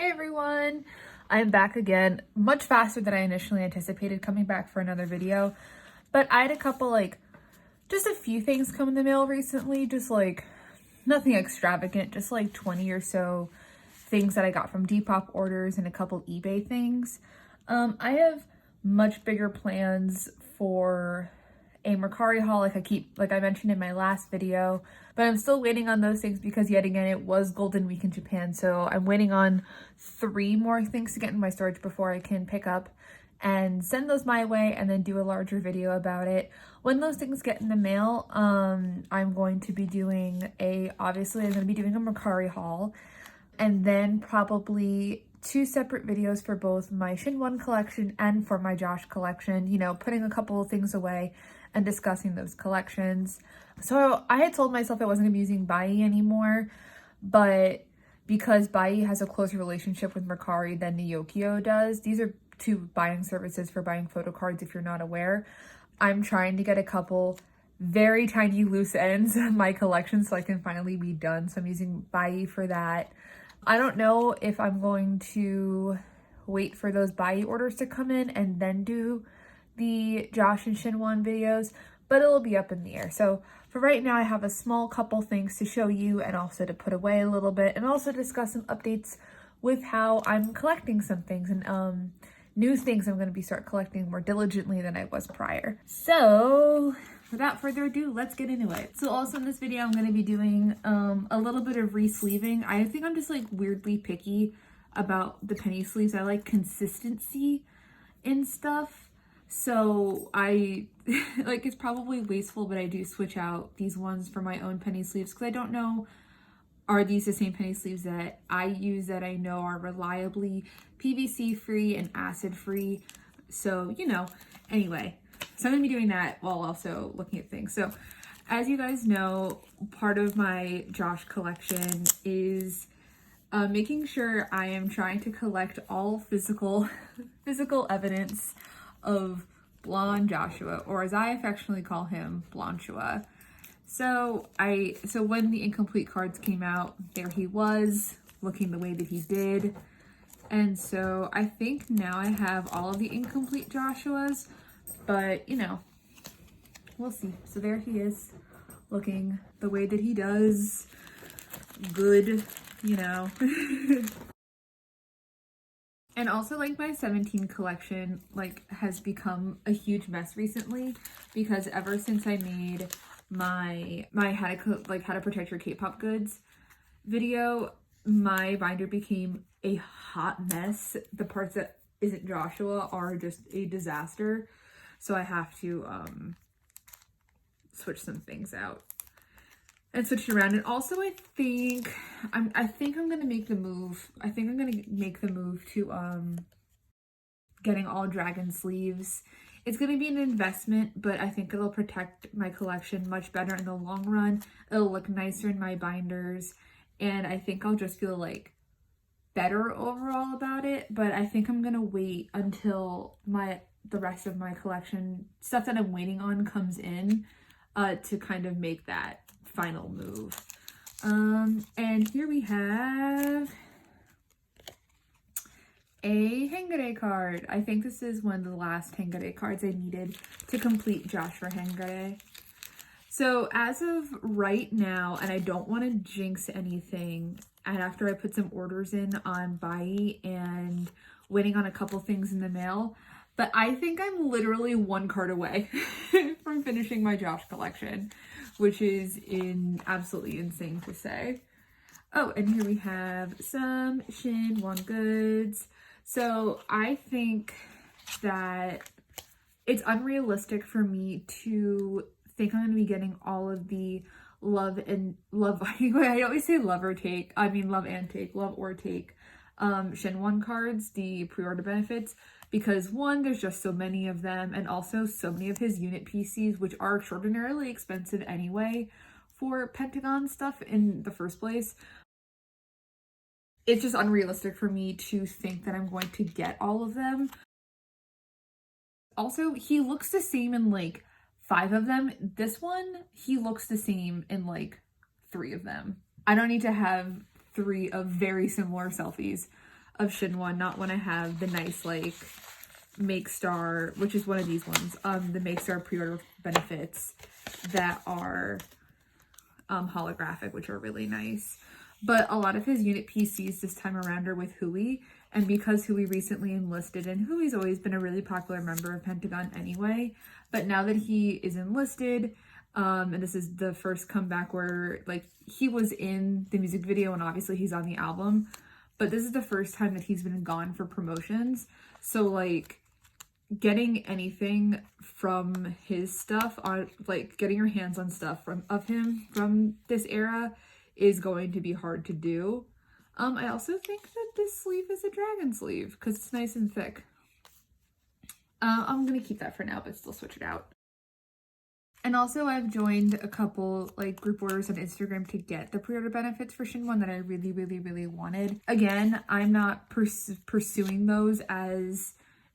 Hey everyone, I'm back again, much faster than I initially anticipated coming back for another video, but I had a couple just a few things come in the mail recently, just nothing extravagant, just 20 or so things that I got from Depop orders and a couple eBay things. I have much bigger plans for a Mercari haul like I mentioned in my last video, but I'm still waiting on those things because yet again it was Golden Week in Japan, so I'm waiting on 3 more things to get in my storage before I can pick up and send those my way and then do a larger video about it. When those things get in the mail, I'm going to be doing obviously I'm going to be doing a Mercari haul, and then probably 2 separate videos for both my Shin collection and for my Josh collection, you know, putting a couple of things away and discussing those collections. So I had told myself I wasn't going to be using Bai anymore, but because Bai has a closer relationship with Mercari than Nyokio does, these are 2 buying services for buying photo cards if you're not aware. I'm trying to get a couple very tiny loose ends of my collection so I can finally be done. So I'm using Bai for that. I don't know if I'm going to wait for those Bai orders to come in and then do the Josh and Shinwon videos, but it'll be up in the air. So for right now, I have a small couple things to show you and also to put away a little bit and also discuss some updates with how I'm collecting some things and new things I'm going to start collecting more diligently than I was prior. So without further ado, let's get into it. So also in this video, I'm going to be doing a little bit of re-sleeving. I think I'm just weirdly picky about the penny sleeves. I like consistency in stuff. So I, it's probably wasteful, but I do switch out these ones for my own penny sleeves because I don't know, are these the same penny sleeves that I use that I know are reliably PVC free and acid free. So, you know, anyway, so I'm gonna be doing that while also looking at things. So as you guys know, part of my Josh collection is making sure I am trying to collect all physical evidence of Blonde Joshua, or as I affectionately call him, Blonshua. So when the incomplete cards came out, there he was, looking the way that he did. And so I think now I have all of the incomplete Joshuas, but you know, we'll see. So there he is, looking the way that he does. Good, you know. And also my 17 collection has become a huge mess recently because ever since I made my how to protect your K-pop goods video, my binder became a hot mess. The parts that isn't Joshua are just a disaster. So I have to switch some things out and switch it around. And also I think I'm gonna make the move. I think I'm gonna make the move to getting all dragon sleeves. It's gonna be an investment, but I think it'll protect my collection much better in the long run. It'll look nicer in my binders, and I think I'll just feel better overall about it. But I think I'm gonna wait until the rest of my collection stuff that I'm waiting on comes in to kind of make that final move. And here we have a Hengare card. I think this is one of the last Hengare cards I needed to complete Josh for Hengare. So as of right now, and I don't want to jinx anything, and after I put some orders in on Bai and waiting on a couple things in the mail, but I think I'm literally 1 card away from finishing my Josh collection, which is absolutely insane to say. Oh, and here we have some Shinwon goods. So I think that it's unrealistic for me to think I'm going to be getting all of the love and I always say love or take Shinwon cards, the pre-order benefits, because 1, there's just so many of them, and also so many of his unit PCs, which are extraordinarily expensive anyway for Pentagon stuff in the first place. It's just unrealistic for me to think that I'm going to get all of them. Also, he looks the same in 5 of them. This one, he looks the same in 3 of them. I don't need to have 3 of very similar selfies of Shinwon, not when I have the nice like Make Star, which is one of these ones, the Make Star pre-order benefits that are holographic, which are really nice. But a lot of his unit PCs this time around are with Hui, and because Hui recently enlisted, and Hui's always been a really popular member of Pentagon anyway, but now that he is enlisted, and this is the first comeback where like he was in the music video and obviously he's on the album, but this is the first time that he's been gone for promotions. So like getting anything from his stuff on, like getting your hands on stuff of him from this era is going to be hard to do. I also think that this sleeve is a dragon sleeve because it's nice and thick. I'm gonna keep that for now, but still switch it out. And also I've joined a couple like group orders on Instagram to get the pre-order benefits for Shinwon that I really wanted. Again, I'm not pursuing those as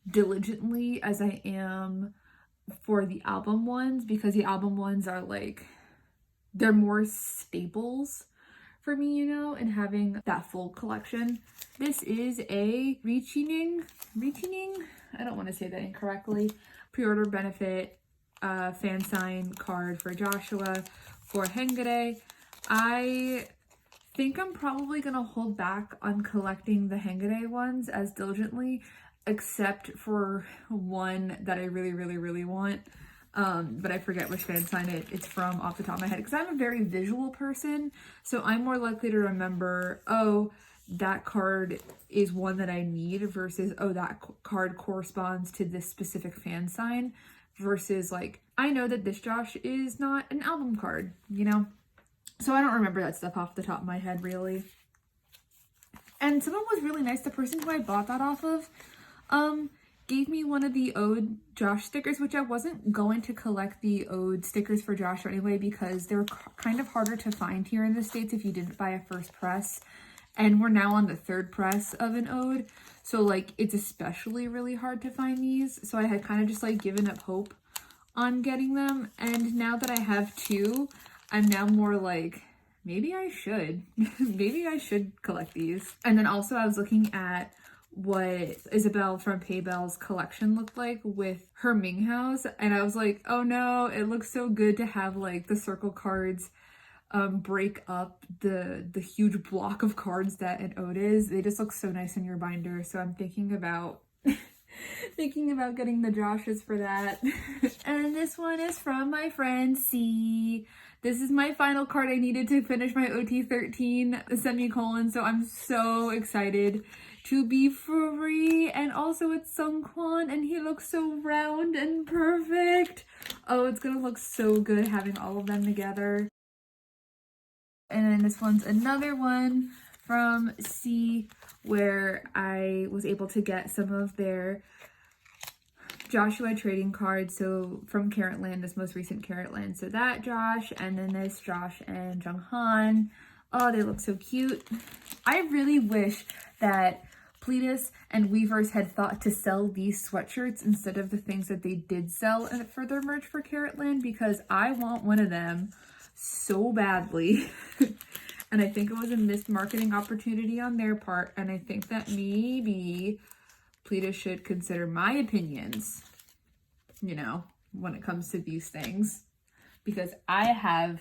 diligently as I am for the album ones, because the album ones are like, they're more staples for me, you know, and having that full collection. This is a Richining, I don't want to say that incorrectly, pre-order benefit fan sign card for Joshua for Hengare. I think I'm probably gonna hold back on collecting the Hengare ones as diligently, except for one that I really want. But I forget which fan sign it's from off the top of my head, because I'm a very visual person, so I'm more likely to remember, oh, that card is one that I need, versus, oh, that card corresponds to this specific fan sign, versus like, I know that this Josh is not an album card, you know? So I don't remember that stuff off the top of my head, really. And someone was really nice, the person who I bought that off of, gave me one of the Ode Josh stickers, which I wasn't going to collect the Ode stickers for Josh anyway, because they're kind of harder to find here in the States if you didn't buy a first press. And we're now on the third press of an Ode. So like, it's especially really hard to find these. So I had kind of just like given up hope on getting them. And now that I have two, I'm now more like, maybe I should, maybe I should collect these. And then also I was looking at what Isabel from Paybell's collection looked like with her Ming House, and I was like, oh no, it looks so good to have like the circle cards break up the huge block of cards that an Ode is. They just look so nice in your binder, so I'm thinking about thinking about getting the Joshes for that. And this one is from my friend C. This is my final card I needed to finish my OT13 semicolon, so I'm so excited to be free. And also it's Sungkwan, and he looks so round and perfect. Oh, it's gonna look so good having all of them together. And then this one's another one from C, where I was able to get some of their Joshua trading cards, so from Carrotland, this most recent Carrotland. So that Josh, and then this Josh and Junghan. Oh, they look so cute. I really wish that Pledis and Weavers had thought to sell these sweatshirts instead of the things that they did sell for their merch for Carrotland, because I want one of them so badly. And I think it was a missed marketing opportunity on their part, and I think that maybe Pledis should consider my opinions, you know, when it comes to these things, because I have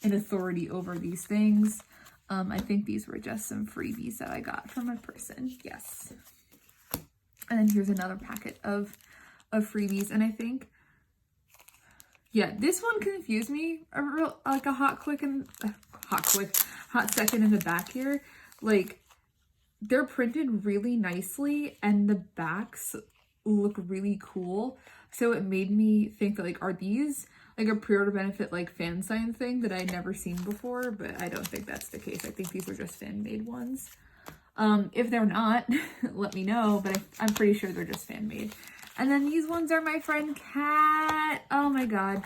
an authority over these things. I think these were just some freebies that I got from a person. Yes. And then here's another packet of freebies. And I think, yeah, this one confused me like a hot second in the back here. Like, they're printed really nicely and the backs look really cool. So it made me think that, like, are these like a pre-order benefit like fan sign thing that I'd never seen before? But I don't think that's the case. I think these are just fan-made ones. If they're not, let me know, but I'm pretty sure they're just fan-made. And then these ones are my friend Kat. Oh my god.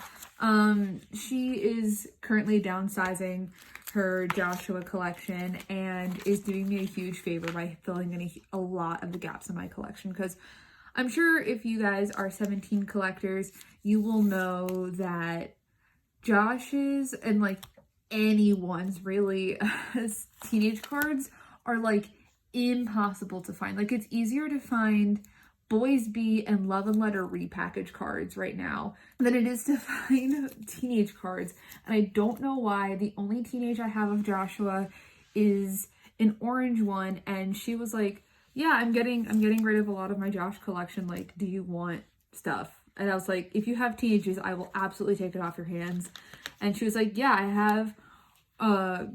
She is currently downsizing her Joshua collection and is doing me a huge favor by filling in a lot of the gaps in my collection, because I'm sure if you guys are 17 collectors, you will know that Josh's and like anyone's really teenage cards are like impossible to find. Like, it's easier to find Boys Be and Love and Letter repackaged cards right now than it is to find teenage cards. And I don't know why. The only teenage I have of Joshua is an orange one, and she was like, yeah, I'm getting rid of a lot of my Josh collection. Like, do you want stuff? And I was like, if you have teenagers, I will absolutely take it off your hands. And she was like, yeah, I have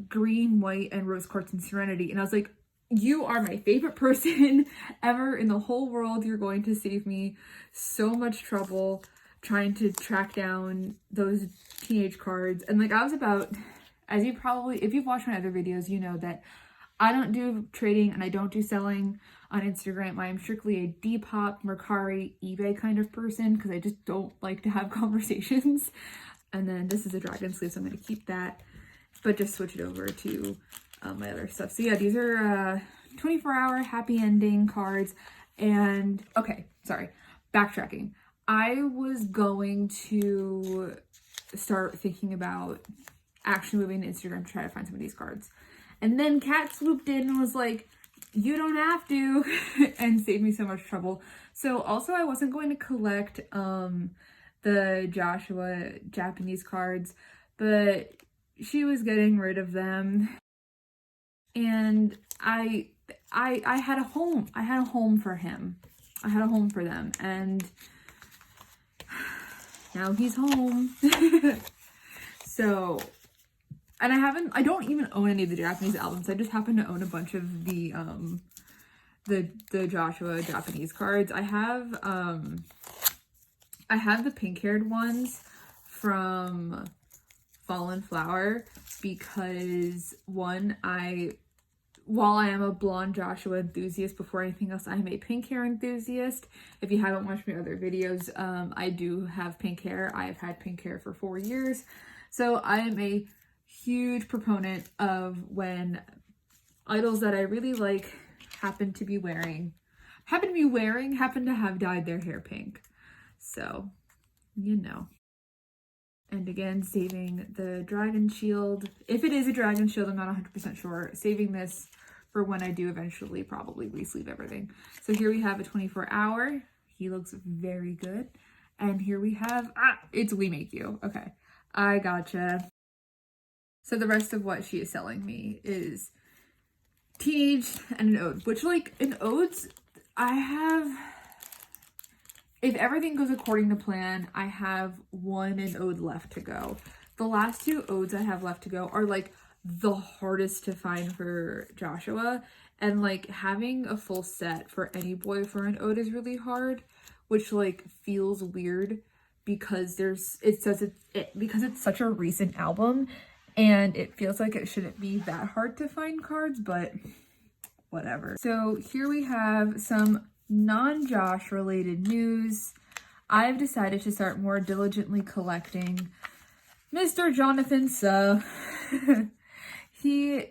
green, white, and rose quartz and serenity. And I was like, you are my favorite person ever in the whole world. You're going to save me so much trouble trying to track down those teenage cards. And like, I was about, as you probably, if you've watched my other videos, you know that I don't do trading and I don't do selling on Instagram. I am strictly a Depop, Mercari, eBay kind of person because I just don't like to have conversations. And then this is a dragon sleeve, so I'm going to keep that, but just switch it over to my other stuff. So yeah, these are 24-hour happy ending cards. And okay, sorry, backtracking. I was going to start thinking about actually moving to Instagram to try to find some of these cards. And then Kat swooped in and was like, you don't have to, and saved me so much trouble. So also I wasn't going to collect the Joshua Japanese cards, but she was getting rid of them. And I had a home. I had a home for him. I had a home for them. And now he's home. So, and I don't even own any of the Japanese albums. I just happen to own a bunch of the Joshua Japanese cards. I have the pink-haired ones from Fallen Flower because one, while I am a blonde Joshua enthusiast, before anything else, I'm a pink hair enthusiast. If you haven't watched my other videos, I do have pink hair. I have had pink hair for 4 years. So I am a huge proponent of when idols that I really like happen to have dyed their hair pink. So, you know. And again, saving the dragon shield. If it is a dragon shield, I'm not 100% sure. Saving this for when I do eventually probably re-sleeve everything. So here we have a 24-hour. He looks very good. And here we have, it's We Make You. Okay, I gotcha. So the rest of what she is selling me is teenage and an ode, which like in odes, if everything goes according to plan, I have one an ode left to go. The last 2 odes I have left to go are like the hardest to find for Joshua. And like having a full set for any boy for an ode is really hard, which like feels weird because because it's such a recent album and it feels like it shouldn't be that hard to find cards, but whatever. So here we have some non-Josh related news. I've decided to start more diligently collecting Mr. Jonathan Suh. He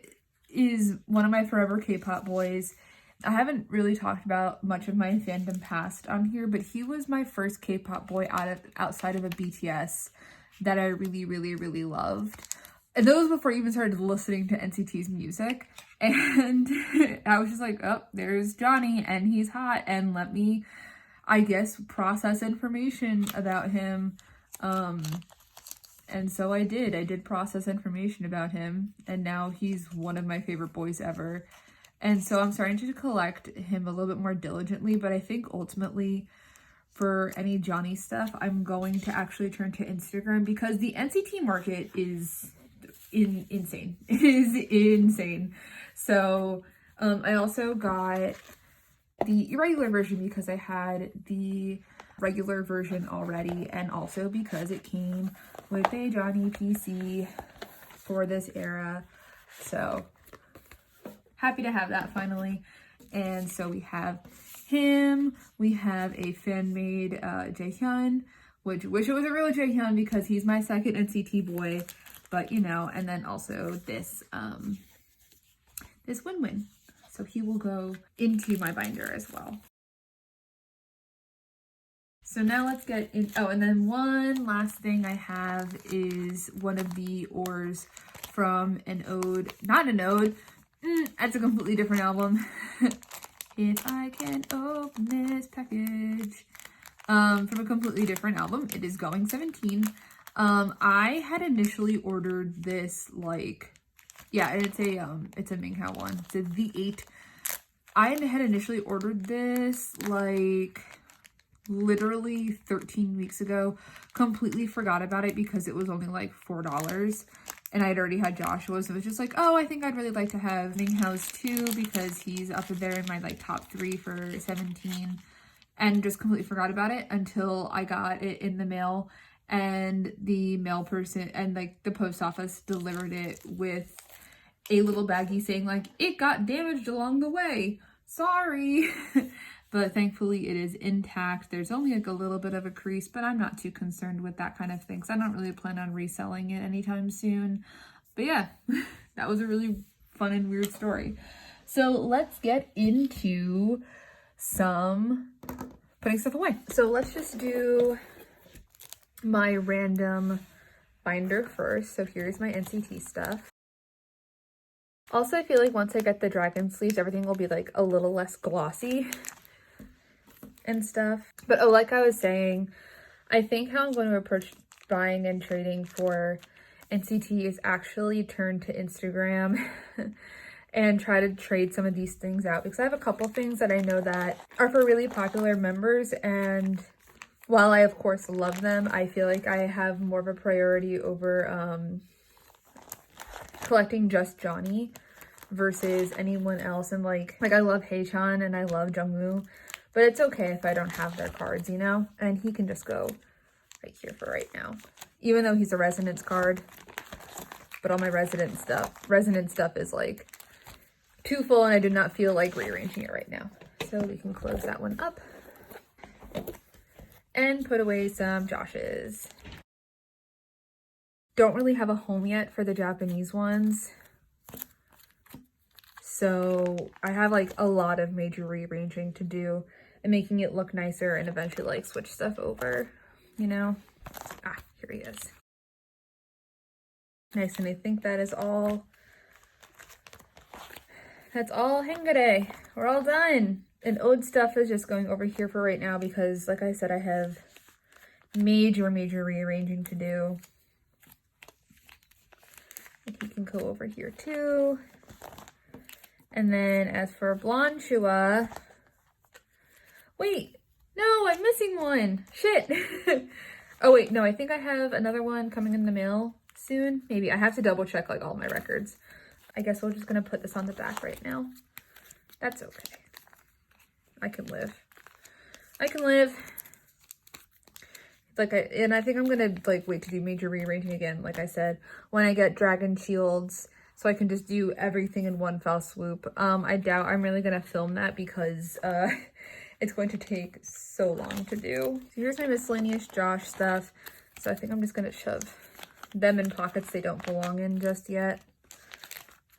is one of my forever K-pop boys. I haven't really talked about much of my fandom past on here, but he was my first K-pop boy outside of a BTS that I really, really, really loved. And that was before I even started listening to NCT's music. And I was just like, oh, there's Johnny and he's hot. And let me, I guess, process information about him. And so I did process information about him. And now he's one of my favorite boys ever. And so I'm starting to collect him a little bit more diligently. But I think ultimately for any Johnny stuff, I'm going to actually turn to Instagram because the NCT market is insane. It is insane. So I also got the irregular version because I had the regular version already, and also because it came with a Johnny PC for this era. So happy to have that finally. And so we have him, we have a fan-made Jaehyun, which wish it was a real Jaehyun because he's my second NCT boy. But, you know, and then also this, this Win-Win. So he will go into my binder as well. So now let's get in. Oh, and then one last thing I have is one of the ores from an ode, not an ode, That's a completely different album. If I can open this package. From a completely different album. It is Going 17. I had initially ordered this like, yeah, and it's a Ming Hao one. It's a V8. I had initially ordered this like literally 13 weeks ago. Completely forgot about it because it was only like $4. And I'd already had Joshua's. So it was just like, oh, I think I'd really like to have Ming Hao's too because he's up there in my like top 3 for 17. And just completely forgot about it until I got it in the mail, and the mail person and like the post office delivered it with a little baggie saying like, it got damaged along the way. Sorry. But thankfully it is intact. There's only like a little bit of a crease, but I'm not too concerned with that kind of thing. So I don't really plan on reselling it anytime soon. But yeah, that was a really fun and weird story. So let's get into some putting stuff away. So let's just do my random binder first. So here's my NCT stuff. Also, I feel like once I get the dragon sleeves, everything will be like a little less glossy and stuff. But oh, like I was saying, I think how I'm going to approach buying and trading for NCT is actually turn to Instagram and try to trade some of these things out, because I have a couple things that I know that are for really popular members, and while I of course love them, I feel like I have more of a priority over collecting just Johnny versus anyone else. And like I love Haechan and I love Jungwoo, but it's okay if I don't have their cards, you know? And he can just go right here for right now, even though he's a resonance card. But all my resonance stuff is like too full, and I do not feel like rearranging it right now. So we can close that one up and put away some Josh's. Don't really have a home yet for the Japanese ones, so I have like a lot of major rearranging to do and making it look nicer, and eventually like switch stuff over, you know? Ah, here he is. Nice, and I think that is all. That's all Hangare. We're all done. And Ode stuff is just going over here for right now because, like I said, I have major rearranging to do. And he can go over here too. And then as for Blonde Shua, wait, no, I'm missing one. Shit. Oh wait, no, I think I have another one coming in the mail soon. Maybe I have to double check like all my records. I guess we're just gonna put this on the back right now. That's okay. I can live. I can live. And I think I'm gonna like wait to do major rearranging again, like I said, when I get Dragon Shields, so I can just do everything in one fell swoop. I doubt I'm really gonna film that because it's going to take so long to do. So here's my miscellaneous Josh stuff. So I think I'm just gonna shove them in pockets they don't belong in just yet,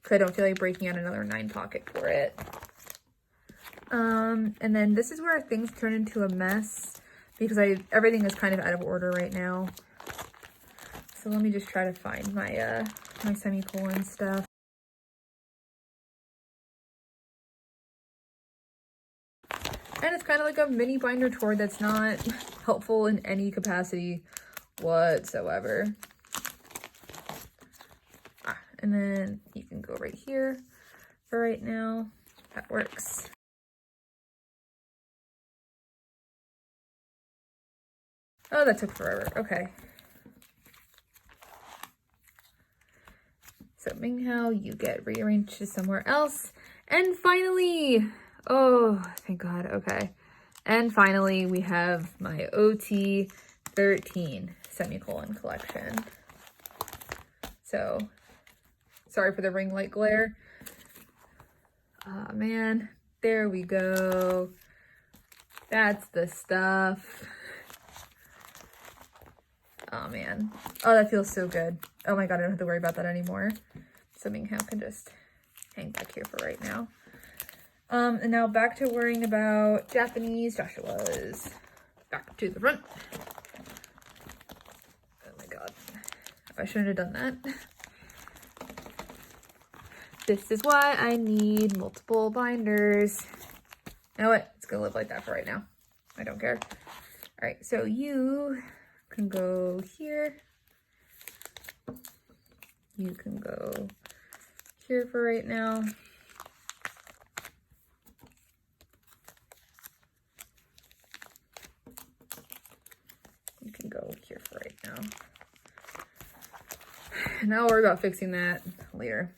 because I don't feel like breaking out another 9 pocket for it. And then this is where things turn into a mess because everything is kind of out of order right now. So let me just try to find my my semicolon stuff. And it's kind of like a mini binder tour that's not helpful in any capacity whatsoever. And then you can go right here for right now. That works. Oh, that took forever. Okay. So Ming Hao, you get rearranged to somewhere else. And finally, oh, thank God. Okay. And finally, we have my OT 13 semicolon collection. So sorry for the ring light glare. Oh man, there we go. That's the stuff. Oh man. Oh, that feels so good. Oh my God, I don't have to worry about that anymore. So Ming Hao can just hang back here for right now. And now back to worrying about Japanese Joshua's. Back to the front. Oh my God. I shouldn't have done that. This is why I need multiple binders. You know what? It's gonna live like that for right now. I don't care. All right, so you can go here. You can go here for right now. You can go here for right now. And I'll worry about fixing that later.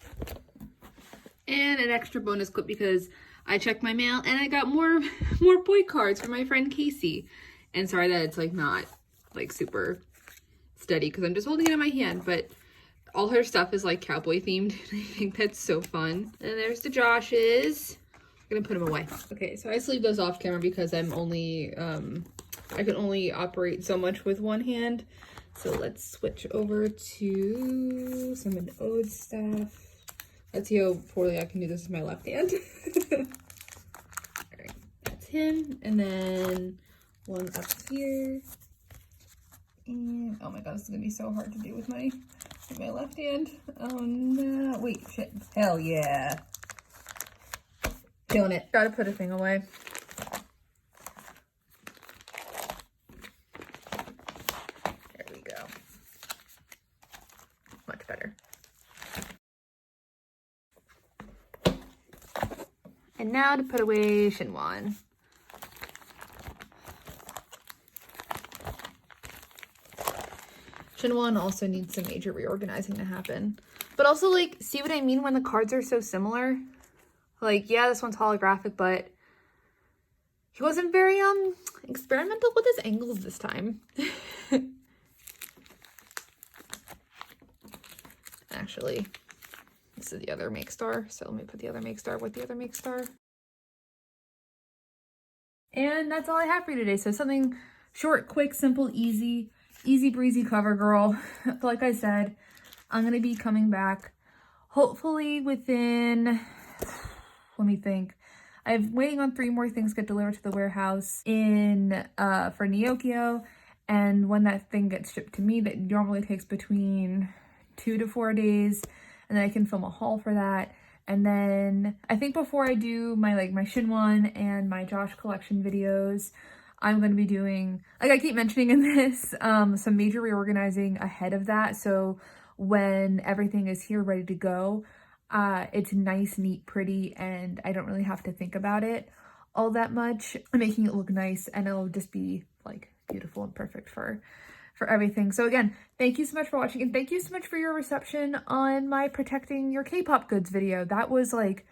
And an extra bonus clip because I checked my mail and I got more boy cards from my friend Casey. And sorry that it's like not like super steady because I'm just holding it in my hand, but all her stuff is like cowboy themed. I think that's so fun. And there's the Joshes. I'm gonna put them away. Okay, so I sleeve those off camera because I'm only, I can only operate so much with one hand. So let's switch over to some of the Ode stuff. Let's see how poorly I can do this with my left hand. All right, that's him. And then one up here. And oh my god, this is gonna be so hard to do with my left hand. Oh no, wait, shit, hell yeah. Killing it. Gotta put a thing away. There we go. Much better. And now to put away Shinwan. Shinwan also needs some major reorganizing to happen. But also, like, see what I mean when the cards are so similar? Like, yeah, this one's holographic, but he wasn't very, experimental with his angles this time. Actually, this is the other make star, so let me put the other make star with the other make star. And that's all I have for you today. So something short, quick, simple, easy breezy cover girl. Like I said, I'm going to be coming back hopefully within, let me think. I'm waiting on 3 more things to get delivered to the warehouse in for Neokyo. And when that thing gets shipped to me, that normally takes between 2 to 4 days. And then I can film a haul for that. And then I think before I do my Shinwan and my Josh collection videos, I'm going to be doing, like I keep mentioning in this, some major reorganizing ahead of that. So when everything is here ready to go, it's nice, neat, pretty, and I don't really have to think about it all that much. I'm making it look nice, and it'll just be like beautiful and perfect for everything. So again, thank you so much for watching, and thank you so much for your reception on my protecting your K-pop goods video. That was like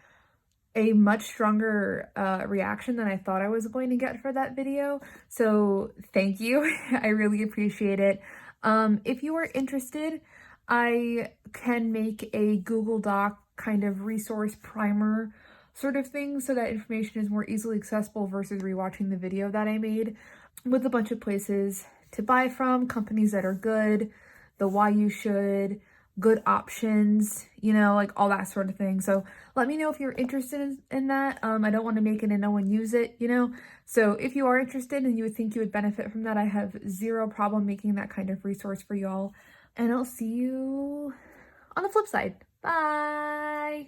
a much stronger reaction than I thought I was going to get for that video. So thank you. I really appreciate it. If you are interested, I can make a Google Doc kind of resource primer sort of thing so that information is more easily accessible versus rewatching the video that I made, with a bunch of places to buy from, companies that are good, the why you should, good options, you know, like all that sort of thing. So let me know if you're interested in that. I don't want to make it and no one use it, you know? So if you are interested and you would think you would benefit from that, I have zero problem making that kind of resource for y'all. And I'll see you on the flip side. Bye!